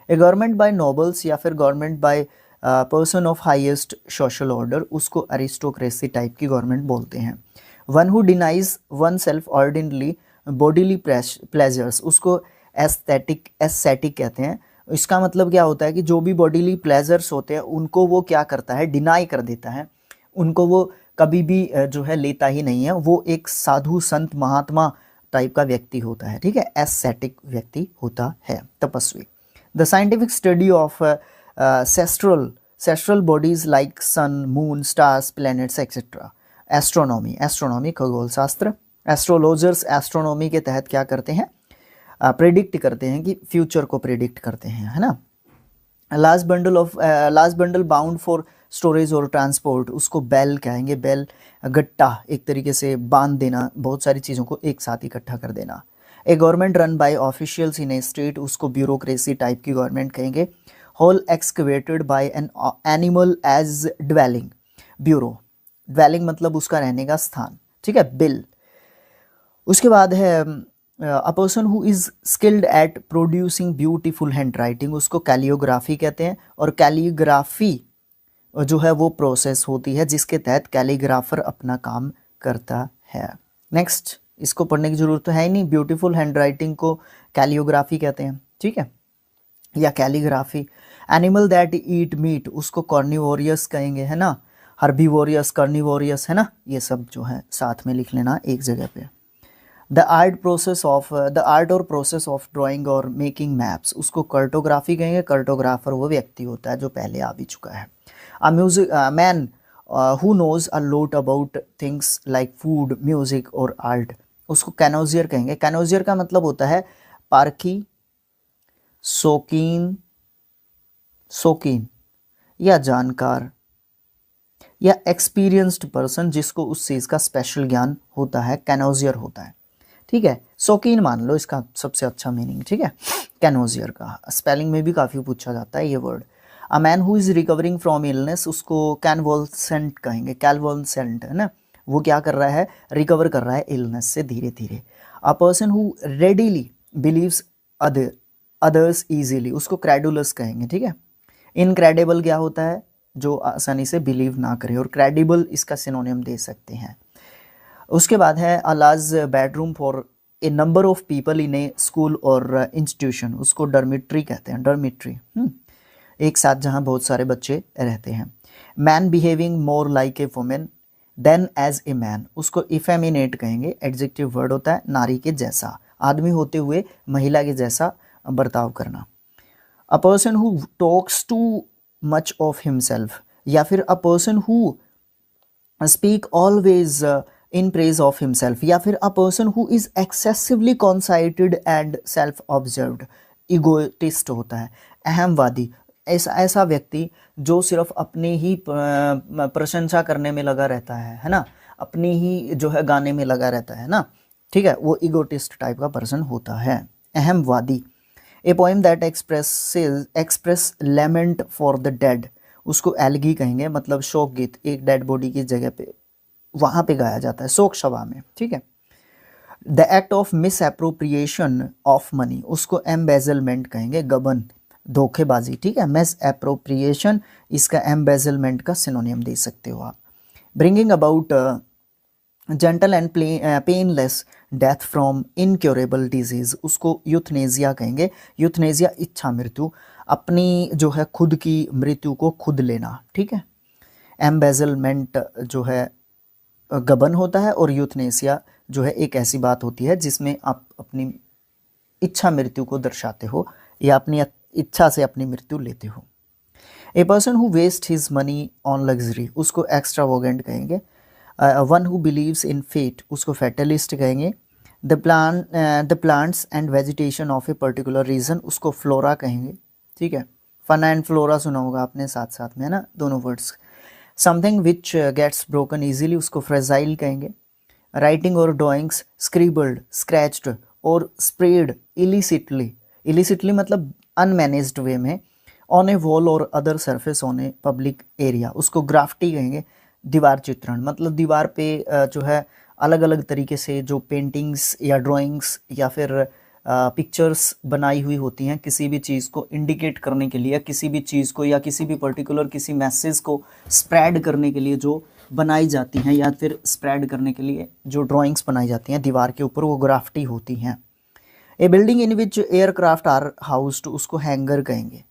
A government by nobles या फिर government by person of highest social order, उसको अरिस्टोक्रेसी टाइप की गवर्नमेंट बोलते हैं। One who denies oneself ordinarily bodily pleasures, उसको एस्थेटिक कहते हैं। इसका मतलब क्या होता है कि जो भी बॉडीली प्लेजर्स होते हैं उनको वो क्या करता है, डिनाई कर देता है, उनको वो कभी भी जो है लेता ही नहीं है। वो एक साधु संत महात्मा टाइप का व्यक्ति होता है, ठीक है, एस्थेटिक व्यक्ति होता है, तपस्वी। The scientific study of celestial bodies like sun, moon, stars, planets etcetera. Astronomy खगोल शास्त्र। एस्ट्रोलॉजर्स एस्ट्रोनॉमी के तहत क्या करते हैं, प्रेडिक्ट करते हैं, कि फ्यूचर को प्रेडिक्ट करते हैं, है ना। Last bundle bound for storage और ट्रांसपोर्ट, उसको बेल कहेंगे। बेल गट्टा, एक तरीके से बांध देना, बहुत सारी चीज़ों को एक साथ इकट्ठा कर देना। A government run by officials in a state, उसको ब्यूरोक्रेसी टाइप की गवर्नमेंट कहेंगे। Hole excavated by an animal as dwelling, burrow, dwelling मतलब उसका रहने का स्थान, ठीक है, बिल। उसके बाद है a person who is skilled at producing beautiful hand writing, उसको कैलियोग्राफी कहते हैं। और कैलीग्राफी जो है वो प्रोसेस होती है जिसके तहत कैलीग्राफर अपना काम करता है। नेक्स्ट, इसको पढ़ने की ज़रूरत तो है ही नहीं, ब्यूटीफुल हैंड राइटिंग को कैलियोग्राफी कहते हैं, ठीक है, या calligraphy. Animal that eat meat, उसको कॉर्निवोरियस कहेंगे, है ना, हर्बीवोरियस, कार्निवोरियस, है ना, ये सब जो है साथ में लिख लेना एक जगह पे। द आर्ट और प्रोसेस ऑफ ड्राइंग और मेकिंग मैप्स, उसको कार्टोग्राफी कहेंगे। कार्टोग्राफर वो व्यक्ति होता है जो पहले आ भी चुका है। A man who knows a lot about things like food, music और आर्ट, उसको कैनोजियर कहेंगे। कैनोजियर का मतलब होता है पारखी, शौकीन या जानकार या एक्सपीरियंस्ड पर्सन, जिसको उस चीज़ का स्पेशल ज्ञान होता है, कैनोजियर होता है, ठीक है। शौकीन मान लो इसका सबसे अच्छा मीनिंग, ठीक है। कैनोजियर का स्पेलिंग में भी काफ़ी पूछा जाता है ये word. A man who is recovering from illness, उसको कैनवॉल्सेंट कहेंगे। कैलवॉल्सेंट, है ना, वो क्या कर रहा है, रिकवर कर रहा है इलनेस से धीरे धीरे। A person who readily believes others easily, उसको क्रेडुलस कहेंगे, ठीक है। इनक्रेडिबल क्या होता है, जो आसानी से बिलीव ना करे, और क्रेडिबल इसका सिनोनिम दे सकते हैं। उसके बाद है a large bedroom for a number of people in A school और इंस्टीट्यूशन, उसको डॉर्मिटरी कहते हैं, डॉर्मिटरी, एक साथ जहाँ बहुत सारे बच्चे रहते हैं। Man behaving more like a women than as a man, उसको इफेमिनेट कहेंगे, एडजेक्टिव वर्ड होता है, नारी के जैसा, आदमी होते हुए महिला के जैसा बर्ताव करना। A person who talks too much of himself, या फिर a person who speak always in praise of himself, या फिर a person who is excessively conceited and self observed, egotist होता है, अहमवादी, ऐसा व्यक्ति जो सिर्फ अपने ही प्रशंसा करने में लगा रहता है ना, अपनी ही जो है गाने में लगा रहता है ना, ठीक है, वो इगोटिस्ट टाइप का पर्सन होता है, अहमवादी। A poem that express lament for the dead, उसको एलगी कहेंगे, मतलब शोक गीत, एक डेड बॉडी की जगह पे वहाँ पे गाया जाता है शोक सभा में, ठीक है। The act of miss appropriation of money, उसको एम्बेजलमेंट कहेंगे, गबन, धोखेबाजी, ठीक है। मिस एप्रोप्रिएशन, इसका एम्बेजलमेंट का सिनोनियम दे सकते हो आप। Bringing about gentle and painless death from incurable disease, उसको यूथनेजिया कहेंगे, यूथनेजिया इच्छा मृत्यु, अपनी जो है खुद की मृत्यु को खुद लेना, ठीक है। एम्बेजलमेंट जो है गबन होता है, और यूथनेसिया जो है एक ऐसी बात होती है जिसमें आप अपनी इच्छा मृत्यु को दर्शाते हो या अपनी इच्छा से अपनी मृत्यु लेते हो। A person who waste his money on luxury, उसको एक्स्ट्रावोगेंट कहेंगे। One who believes in fate, उसको फैटलिस्ट कहेंगे। The plants and vegetation of a particular region, उसको फ्लोरा कहेंगे, ठीक है। फना एंड फ्लोरा सुना होगा आपने साथ साथ में, है ना, दोनों words. Something which gets broken easily, उसको फ्रेजाइल कहेंगे। राइटिंग और ड्राइंग्स स्क्रिबल्ड, स्क्रैच्ड और स्प्रेड इलिसिटली, इलिसिटली मतलब अनमैनेज्ड वे में, ऑन ए वॉल और other surface on a public area, उसको ग्राफ्टी कहेंगे। दीवार चित्रण मतलब दीवार पे जो है अलग अलग तरीके से जो पेंटिंग्स या ड्राइंग्स या फिर पिक्चर्स बनाई हुई होती हैं किसी भी चीज़ को इंडिकेट करने के लिए, किसी भी चीज़ को या किसी भी पर्टिकुलर किसी मैसेज को स्प्रेड करने के लिए जो बनाई जाती हैं, या फिर स्प्रेड करने के लिए जो ड्राइंग्स बनाई जाती हैं दीवार के ऊपर, वो ग्राफ्टी होती हैं। A building in which aircraft are housed, उसको हैंगर कहेंगे।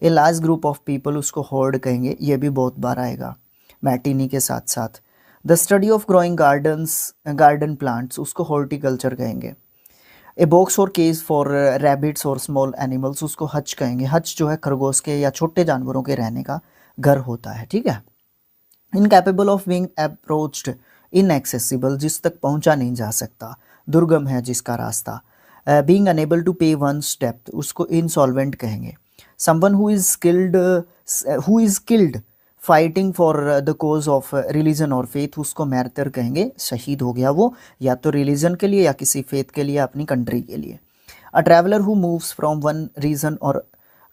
A large group of people, उसको हॉर्ड कहेंगे, ये भी बहुत बार आएगा मैटिनी के साथ साथ। The study of growing garden plants, उसको हॉर्टिकल्चर कहेंगे। ए बॉक्स और केज फॉर रैबिट्स और स्मॉल एनिमल्स, उसको हच कहेंगे। हच जो है खरगोश के या छोटे जानवरों के रहने का घर होता है, ठीक है। Incapable of being approached, inaccessible, जिस तक पहुंचा नहीं जा सकता, दुर्गम है जिसका रास्ता। Being unable to pay one's डेब्ट, उसको इंसॉल्वेंट कहेंगे। Someone who is killed fighting for the cause of religion और फेथ, उसको मैरतर कहेंगे, शहीद हो गया वो या तो रिलीजन के लिए या किसी फेथ के लिए, अपनी कंट्री के लिए। A traveller who moves from one region और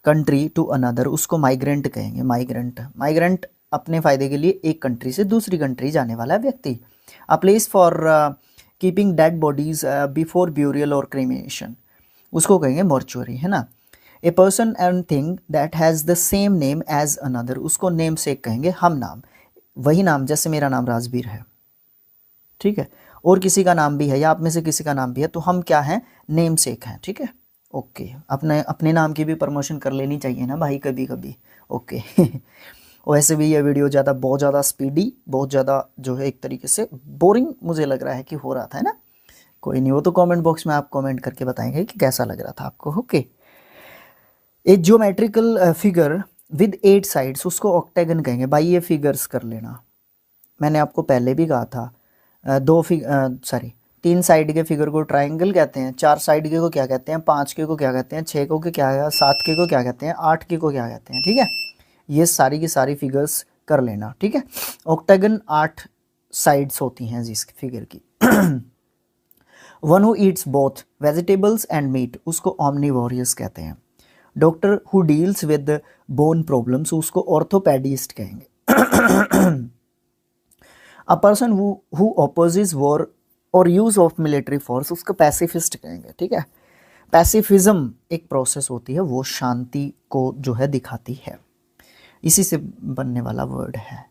कंट्री टू अनदर, उसको माइग्रेंट कहेंगे। माइग्रेंट अपने फ़ायदे के लिए एक कंट्री से दूसरी कंट्री जाने वाला व्यक्ति। A place for keeping dead bodies before burial और क्रीमेशन, उसको कहेंगे मॉर्चुअरी, है ना। A person and thing that has the same name as another, उसको नेम सेक कहेंगे, हम नाम, वही नाम, जैसे मेरा नाम राजबीर है, ठीक है, और किसी का नाम भी है या आप में से किसी का नाम भी है, तो हम क्या हैं, नेम सेक हैं, ठीक है। ओके, अपने नाम की भी प्रमोशन कर लेनी चाहिए ना भाई कभी कभी, ओके। वैसे भी ये वीडियो बहुत ज़्यादा स्पीडी, बहुत ज़्यादा जो है एक तरीके से बोरिंग मुझे लग रहा है कि हो रहा था, है ना। कोई नहीं, वो तो कमेंट बॉक्स में आप कमेंट करके बताएंगे कि कैसा लग रहा था आपको, okay. A geometrical figure with 8 sides, उसको ऑक्टेगन कहेंगे। भाई ये फिगर्स कर लेना, मैंने आपको पहले भी कहा था, 3 साइड के फिगर को ट्राइंगल कहते हैं, 4 साइड के को क्या कहते हैं, 5 के को क्या कहते हैं, 6 को क्या है, 7 के को क्या कहते हैं, 8 के को क्या कहते हैं, ठीक है। ये सारी की सारी फिगर्स कर लेना, ठीक है। ऑक्टेगन 8 साइड्स होती हैं जिस फिगर की। One who eats both vegetables and meat, उसको ऑमनिवोरियस कहते हैं। Doctor who deals with bone problems, उसको ऑर्थोपेडिस्ट कहेंगे। A person who opposes war और यूज ऑफ मिलिट्री फोर्स, उसको पैसिफिस्ट कहेंगे, ठीक है। पैसिफिज्म एक प्रोसेस होती है, वो शांति को जो है दिखाती है, इसी से बनने वाला वर्ड है।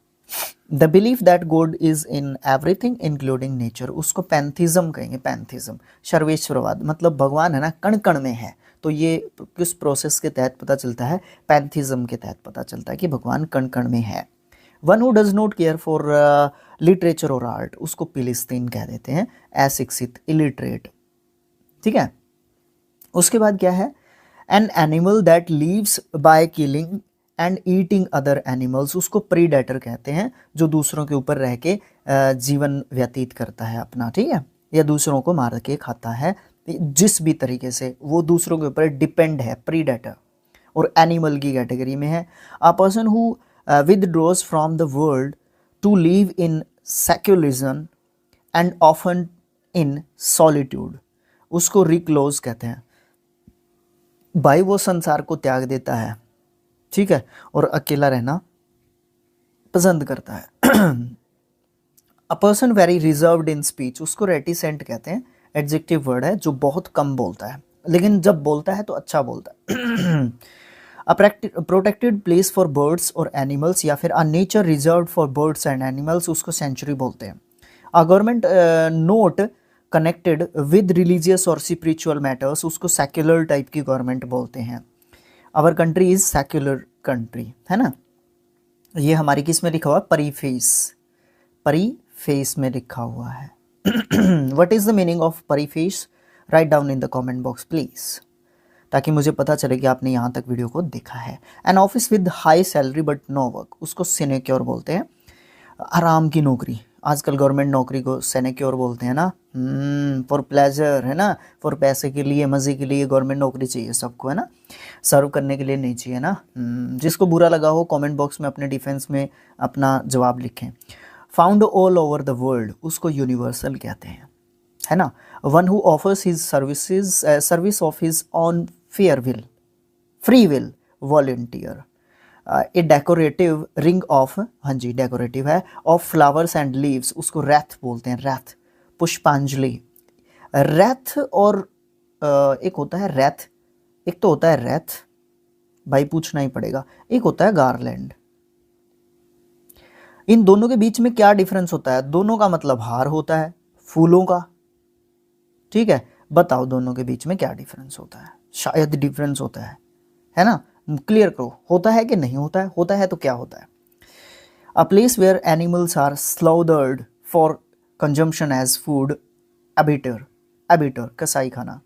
The belief that God is in everything including nature, उसको पैंथिज्म कहेंगे। पैंथिज्म सर्वेश्वरवाद, मतलब भगवान है ना कण कण में है, तो ये किस प्रोसेस के तहत पता चलता है, पैंथिज्म के तहत पता चलता है कि भगवान कण कण में है। One who does not care for literature और आर्ट, उसको फिलिस्तीन कह देते हैं, अशिक्षित, इलिटरेट, ठीक है। उसके बाद क्या है, N animal that leaves by killing and eating other animals, उसको प्रीडेटर कहते हैं, जो दूसरों के ऊपर रह के जीवन व्यतीत करता है अपना, ठीक है, या दूसरों को मार के खाता है, जिस भी तरीके से वो दूसरों के ऊपर डिपेंड है, प्रीडेटर और एनिमल की कैटेगरी में है। A person who withdraws from the world to live in secularism and often in solitude, उसको रिक्लोज कहते हैं। भाई वो संसार को त्याग देता है, ठीक है, और अकेला रहना पसंद करता है। A person very reserved in speech, उसको रेटिसेंट कहते हैं, एडजेक्टिव वर्ड है, जो बहुत कम बोलता है, लेकिन जब बोलता है तो अच्छा बोलता है। A protected place for birds और एनिमल्स, या फिर a nature reserve for birds and animals, उसको सेंचुरी बोलते हैं। A government not connected with religious और स्पिरिचुअल मैटर्स, उसको सेक्युलर टाइप की गवर्नमेंट बोलते हैं। Our country is secular country, है ना। ये हमारी किस में लिखा हुआ है, परिफेस, परिफेस में लिखा हुआ है। What is the meaning of preface, write down in the comment box please, ताकि मुझे पता चले कि आपने यहाँ तक वीडियो को देखा है। An office with high salary but no work, उसको सिनेक्योर बोलते हैं, आराम की नौकरी। आजकल गवर्नमेंट नौकरी को सिनेक्योर बोलते हैं ना, फॉर प्लेजर, है ना, फॉर पैसे के लिए, मज़े के लिए गवर्नमेंट नौकरी चाहिए सबको, है ना, सर्व करने के लिए नहीं चाहिए ना। जिसको बुरा लगा हो कमेंट बॉक्स में अपने डिफेंस में अपना जवाब लिखें। Found all over the world, उसको यूनिवर्सल कहते हैं, है ना। One who offers his services service of his on fair will, free will, volunteer. A decorative ring of, हाँ जी डेकोरेटिव है, ऑफ फ्लावर्स एंड लीव्स, उसको रैथ बोलते हैं, रैथ, पुष्पांजलि। रैथ और एक होता है रैथ, एक तो होता है रैथ, भाई पूछना ही पड़ेगा, एक होता है गार्लैंड। इन दोनों के बीच में क्या डिफरेंस होता है? दोनों का मतलब हार होता है फूलों का, ठीक है, बताओ दोनों के बीच में क्या डिफरेंस होता है? शायद डिफरेंस होता है ना, क्लियर करो, होता है कि नहीं होता है? होता है तो क्या होता है? A place where animals are slaughtered for consumption as food, abattoir, abattoir कसाई खाना,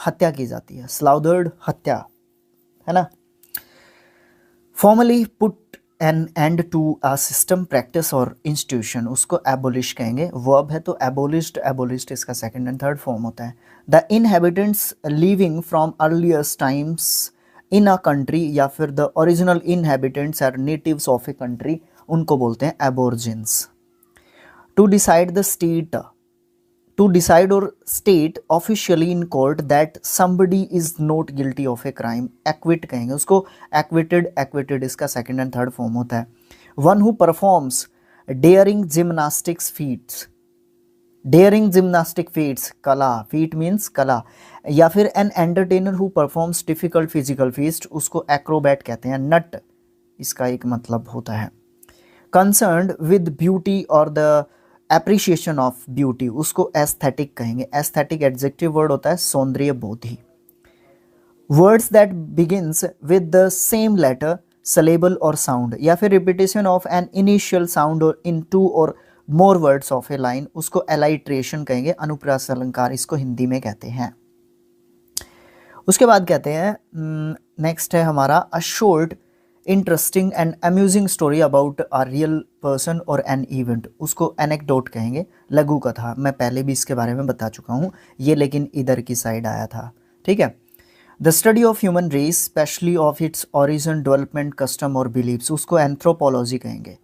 हत्या की जाती है, स्लाउडर्ड हत्या, है ना। Formally put an end to a system, practice और इंस्टीट्यूशन, उसको एबोलिश कहेंगे, वर्ब है तो एबोलिश्ड, एबोलिश्ड इसका सेकंड एंड थर्ड फॉर्म होता है। The inhabitants living from earliest times in a country, या फिर the original inhabitants or natives of a country, उनको बोलते हैं aborigines. To decide the state, to decide or state officially in court that somebody is not guilty of a crime, acquit कहेंगे उसको, acquitted, acquitted इसका second and third form होता है। one who performs daring gymnastics feats, daring gymnastic feats, कला, feat means कला, या फिर an entertainer who performs difficult physical feats, उसको acrobat कहते हैं। nut इसका एक मतलब होता है। concerned with beauty or the appreciation of beauty, उसको एस्थेटिक कहेंगे, एस्थेटिक एडजेक्टिव वर्ड होता है, सौंदर्य बोधि। Words that begins with the same letter, syllable or sound, या फिर repetition of an initial sound or in two or more words of a line, उसको alliteration कहेंगे, अनुप्रास अलंकार इसको हिंदी में कहते हैं। उसके बाद कहते हैं नेक्स्ट है हमारा a short interesting and amusing story about a real person और एन इवेंट, उसको एनेक्डोट कहेंगे, लघु कथा। मैं पहले भी इसके बारे में बता चुका हूँ, ये लेकिन इधर की साइड आया था, ठीक है। The study of human race specially of its origin, development, custom और बिलीव्स, उसको एंथ्रोपोलॉजी कहेंगे।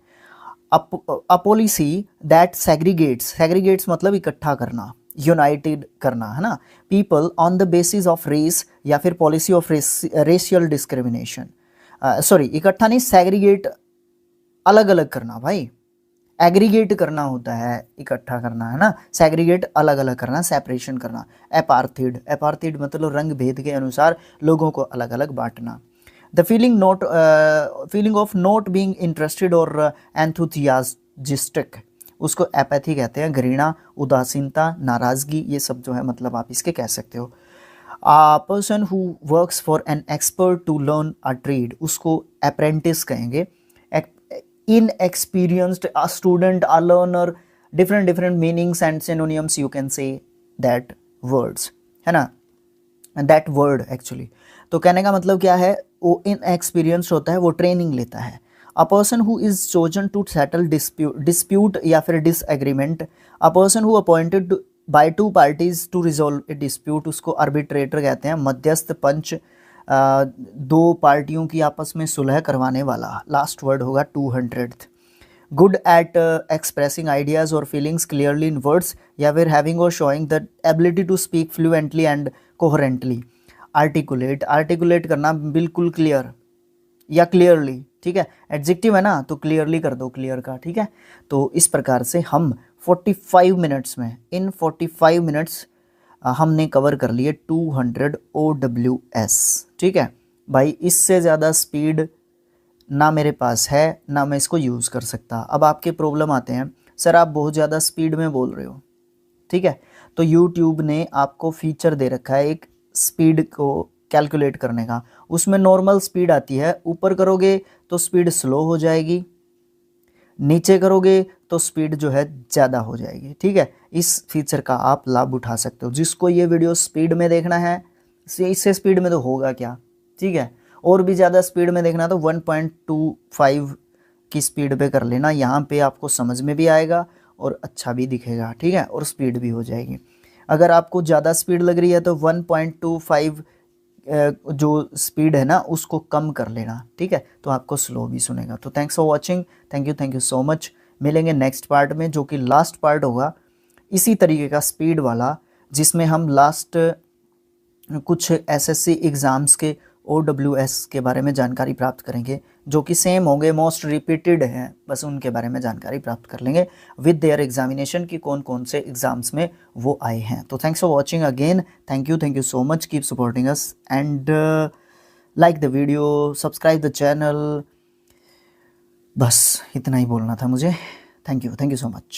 A policy that segregates, segregates मतलब इकट्ठा करना, यूनाइटेड करना, है ना, people on the basis of race, या फिर policy of racial discrimination, sorry इकट्ठा नहीं, सेग्रीगेट अलग अलग करना भाई, एग्रीगेट करना होता है, इकट्ठा करना, है ना, सेग्रीगेट अलग अलग करना, सेपरेशन करना। एपार्थीड, एपार्थीड मतलब रंग भेद के अनुसार लोगों को अलग अलग बांटना। The feeling of not being interested और एंथुसियास्टिक, उसको एपैथी कहते हैं, घृणा, उदासीनता, नाराज़गी, ये सब जो है मतलब आप इसके कह सकते हो। A person who works for an expert to learn a trade, उसको apprentice कहेंगे। Inexperienced, a student, a learner, different meanings and synonyms you can say that words, है ना, that word actually। तो कहने का मतलब क्या है, वो इनएक्सपीरियंस्ड होता है, वो ट्रेनिंग लेता है। A person who is chosen to settle dispute या फिर disagreement, a person who appointed by two parties to resolve a dispute, उसको आर्बिट्रेटर कहते हैं, मध्यस्थ पंच, दो पार्टियों की आपस में सुलह करवाने वाला। लास्ट वर्ड होगा 200th। Good at expressing ideas or feelings clearly in words, या फिर having or showing the ability to speak fluently and coherently. Articulate, articulate करना बिल्कुल क्लियर या क्लियरली, ठीक है, एडजेक्टिव है ना, तो क्लियरली कर दो क्लियर का, ठीक है। तो इस प्रकार से हम 45 मिनट्स में, इन 45 मिनट्स हमने कवर कर लिए 200 OWS, ठीक है भाई। इससे ज़्यादा स्पीड ना मेरे पास है, ना मैं इसको यूज़ कर सकता। अब आपके प्रॉब्लम आते हैं, सर आप बहुत ज़्यादा स्पीड में बोल रहे हो, ठीक है, तो यूट्यूब ने आपको फीचर दे रखा है एक स्पीड को कैलकुलेट करने का। उसमें नॉर्मल स्पीड आती है, ऊपर करोगे तो स्पीड स्लो हो जाएगी, नीचे करोगे तो स्पीड जो है ज़्यादा हो जाएगी, ठीक है। इस फीचर का आप लाभ उठा सकते हो। जिसको ये वीडियो स्पीड में देखना है, इससे स्पीड में तो होगा क्या, ठीक है, और भी ज़्यादा स्पीड में देखना तो 1.25 की स्पीड पे कर लेना। यहाँ पे आपको समझ में भी आएगा और अच्छा भी दिखेगा, ठीक है, और स्पीड भी हो जाएगी। अगर आपको ज़्यादा स्पीड लग रही है तो 1.25 जो स्पीड है ना उसको कम कर लेना, ठीक है, तो आपको स्लो भी सुनेगा। तो thanks for watching, thank you so much. मिलेंगे नेक्स्ट पार्ट में, जो कि लास्ट पार्ट होगा इसी तरीके का स्पीड वाला, जिसमें हम लास्ट कुछ एसएससी एग्ज़ाम्स के OWS के बारे में जानकारी प्राप्त करेंगे, जो कि सेम होंगे, मोस्ट रिपीटेड हैं, बस उनके बारे में जानकारी प्राप्त कर लेंगे विद देयर एग्जामिनेशन की कौन कौन से एग्ज़ाम्स में वो आए हैं। तो thanks for watching again, thank you so much, keep supporting us and like the video, subscribe the channel. बस इतना ही बोलना था मुझे। Thank you so much.